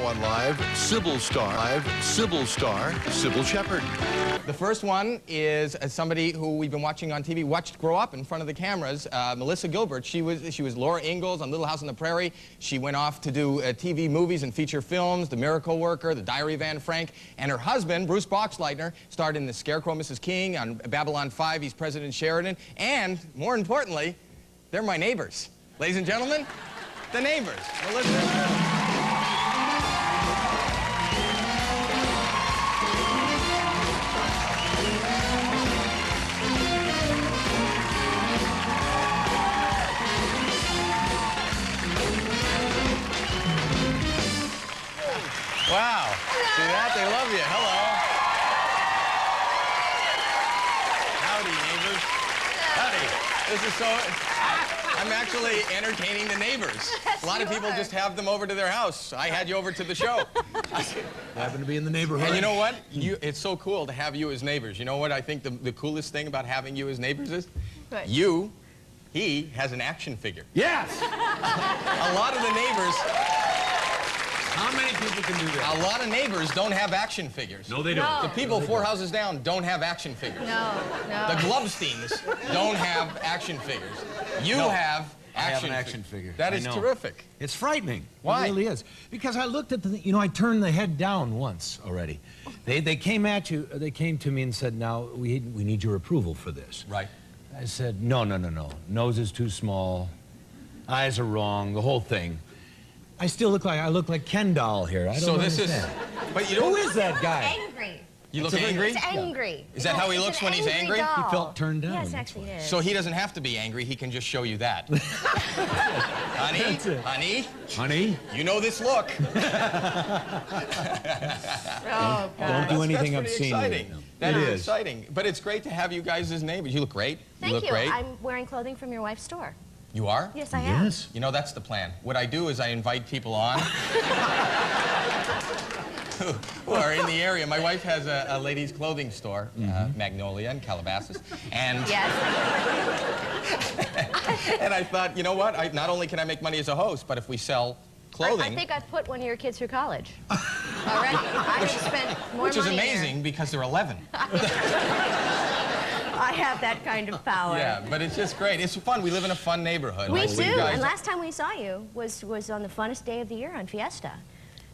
on Live, Sybil Star, Sybil Shepherd. The first one is somebody who we've been watching on TV, watched grow up in front of the cameras, Melissa Gilbert. She was Laura Ingalls on Little House on the Prairie. She went off to do TV movies and feature films, The Miracle Worker, The Diary of Anne Frank, and her husband, Bruce Boxleitner, starred in The Scarecrow, Mrs. King, on Babylon 5, he's President Sheridan, and, more importantly, they're my neighbors. Ladies and gentlemen, the neighbors. Melissa. Wow. Hello. See that? They love you. Hello. Howdy, neighbors. Howdy. This is so... I'm actually entertaining the neighbors. A lot of people just have them over to their house. I had you over to the show. Happen to be in the neighborhood. And you know what? It's so cool to have you as neighbors. You know what I think the coolest thing about having you as neighbors is? What? He has an action figure. Yes! A lot of the neighbors... How many people can do that? A lot of neighbors don't have action figures. No, they don't. No. The people 4 houses down don't have action figures. No. The Glovesteins don't have action figures. You have action an action figure. That is terrific. It's frightening. Why? It really is. Because I looked at the, I turned the head down once already. They came at you, they came to me and said, now, we need your approval for this. Right. I said, no. Nose is too small. Eyes are wrong, the whole thing. I look like Ken doll here. I don't understand. But you know, who is that guy? Angry. You look angry? It's angry. Yeah. Is that how he looks when he's angry? Doll. He felt turned down. Yes, actually it is. So he doesn't have to be angry, he can just show you that. Honey, you know this look. Oh, God. Don't do anything That's obscene. exciting. That is exciting. But it's great to have you guys as neighbors. You look great. Thank you. Look great. I'm wearing clothing from your wife's store. You are? Yes, I am. Yes. You know, that's the plan. What I do is I invite people on who are in the area. My wife has a ladies' clothing store, Magnolia in Calabasas, and Yes. and I thought, you know what? Not only can I make money as a host, but if we sell clothing, I think I've put one of your kids through college already. I have spent more which is money amazing there. because they're 11. I have that kind of power. Yeah, but it's just great. It's fun. We live in a fun neighborhood. We Like, do. you guys- And last time we saw you was on the funnest day of the year on Fiesta.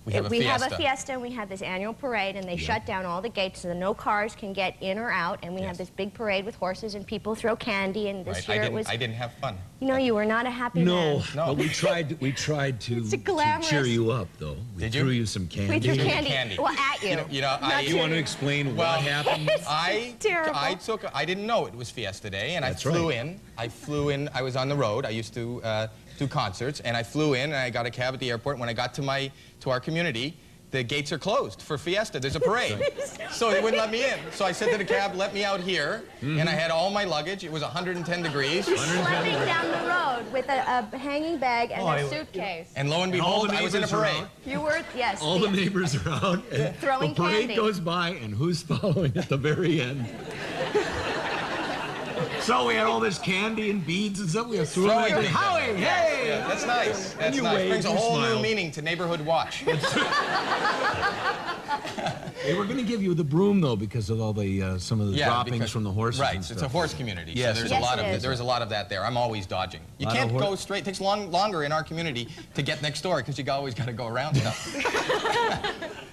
We have a We have fiesta. a fiesta, and we have this annual parade, and they shut down all the gates so that no cars can get in or out, and we have this big parade with horses, and people throw candy, and this Right. year it was... I didn't have fun. You know, you were not a happy man. No. But we tried to It's glamorous. cheer you up, though. We Did you? threw you some We candy. threw Gave me candy. candy. Well, at you. You know, Not You want to explain what happened? I terrible. I didn't know it was Fiesta Day, and That's I flew right. in. I was on the road. I used to do concerts, and I flew in, and I got a cab at the airport. When I got to our community, the gates are closed for Fiesta. There's a parade. So they wouldn't let me in. So I said to the cab, let me out here, and I had all my luggage. It was 110 degrees. Schlepping down the road with a hanging bag and a suitcase. And lo and And all behold, the I was in a neighbors are parade. out. You were, yes. All the neighbors are out, and Throwing the parade candy. goes by, and who's following at the very end? So we had all this candy and beads and stuff. We were throwing Throwing it. things Howie, at them. hey! Yeah, that's nice. That's you nice. waved, Brings a you whole smiled. new meaning to Neighborhood Watch. Hey, we're going to give you the broom though because of all the some of the droppings because- from the horses. Right, and it's stuff. a horse community. Yes, so there's it a is. lot Yes, of it is. there's a lot of that there. I'm always dodging. You Lot of can't hor- go straight. It takes longer in our community to get next door because you always got to go around stuff.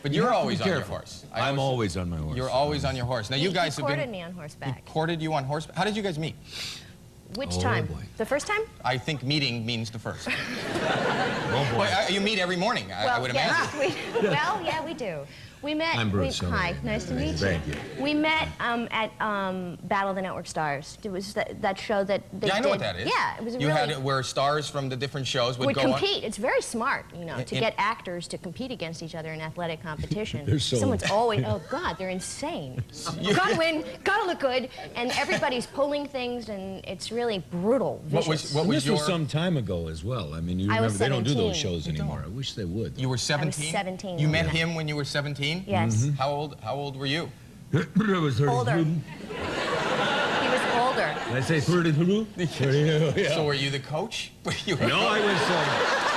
But you're have to be always on your careful. horse. I'm always on my horse. You're always on your horse. Now you guys He have courted been. me on He horseback. courted you on horseback. How did you guys meet? Which Oh, time? boy. The first time? I think meeting means the first. Oh boy. Well, you meet every morning. I would imagine. yes, well, yeah, we do. We met. I'm Bruce. Hi, nice to meet you. Thank you. We met at Battle of the Network Stars. It was that show that they Yeah, I know did. what that is. Yeah, it was You really. had it where stars from the different shows would go compete. It's very smart, you know, to In- get actors to compete against each other in athletic competition. They're so- Someone's always, oh God, they're insane. Gotta win, gotta look good, and everybody's pulling things, and it's really brutal, vicious. What And was this your? was some time ago as well. I mean, you I remember was they don't do 17. those shows anymore. I wish they would. You were 17. 17 You met yeah. him when you were 17. Yes. How old were you? I was 30. Older. He was older. Did I say 32? 32, yeah. So were you the coach? Were you No, I was